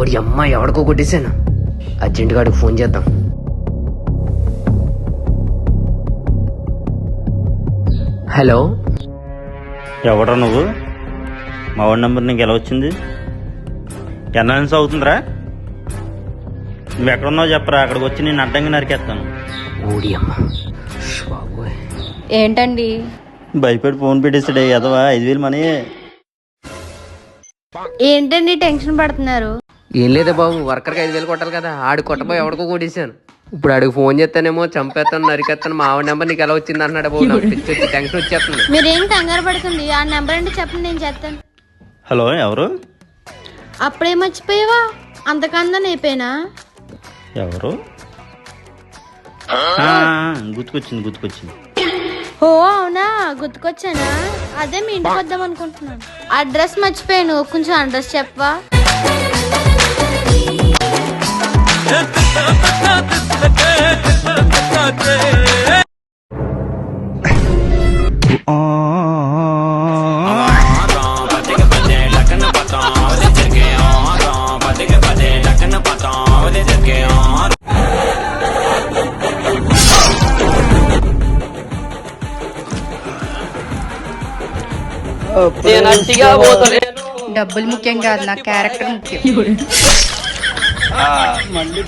ఓడి అమ్మ ఎవడికో కొట్టేశాను. అర్జెంట్ గాడికి ఫోన్ చేద్దాం. హలో, ఎవడ్రా నువ్వు? మా వాడి నెంబర్ నీకు ఎలా వచ్చింది? ఎన్నాన్స్ అవుతుందిరా? నువ్వు ఎక్కడున్నావు చెప్పరా, అక్కడికి వచ్చి నేను అడ్డంగా నరికేస్తాను. ఓడి అమ్మ బాబోయ్. ఏంటండి? భయపడి ఫోన్ పెట్టేసాడే ఎదవా, 5,000 మనీ. ఏంటండి టెన్షన్ పడుతున్నారు? ఏం లేదా బాబు, వర్కర్కి 5,000 కొట్టాలి కదా, ఆడు కొట్టబోయి ఎవడికో కొట్టేశాను. ఇప్పుడు ఆడికి ఫోన్ చేస్తానేమో చంపేస్తాను, నరికేస్తాను, మా ఆవిడ నెంబర్ నీకు ఎలా వచ్చింది అన్నాడు బాబు. నాకు పిచ్చి వచ్చి టెన్షన్ వచ్చేస్తుంది. మీరేం కంగారు పడుతుంది, ఆ నెంబర్ అంటే చెప్పండి, నేను చేస్తాను. హలో, ఎవరు? అప్పుడే మర్చిపోయావా? అంతకందని అయిపోయినా? ఎవరు? గుర్తుకొచ్చింది. ఓ అవునా, గుర్తుకొచ్చానా? అదే మీ ఇంటికి వద్దాం అనుకుంటున్నాను. అడ్రస్ మర్చిపోయాను, కొంచెం అడ్రస్ చెప్పవా? డబ్బులు ముఖ్యం కాదు, నా క్యారెక్టర్ ముఖ్యం. మళ్ళీ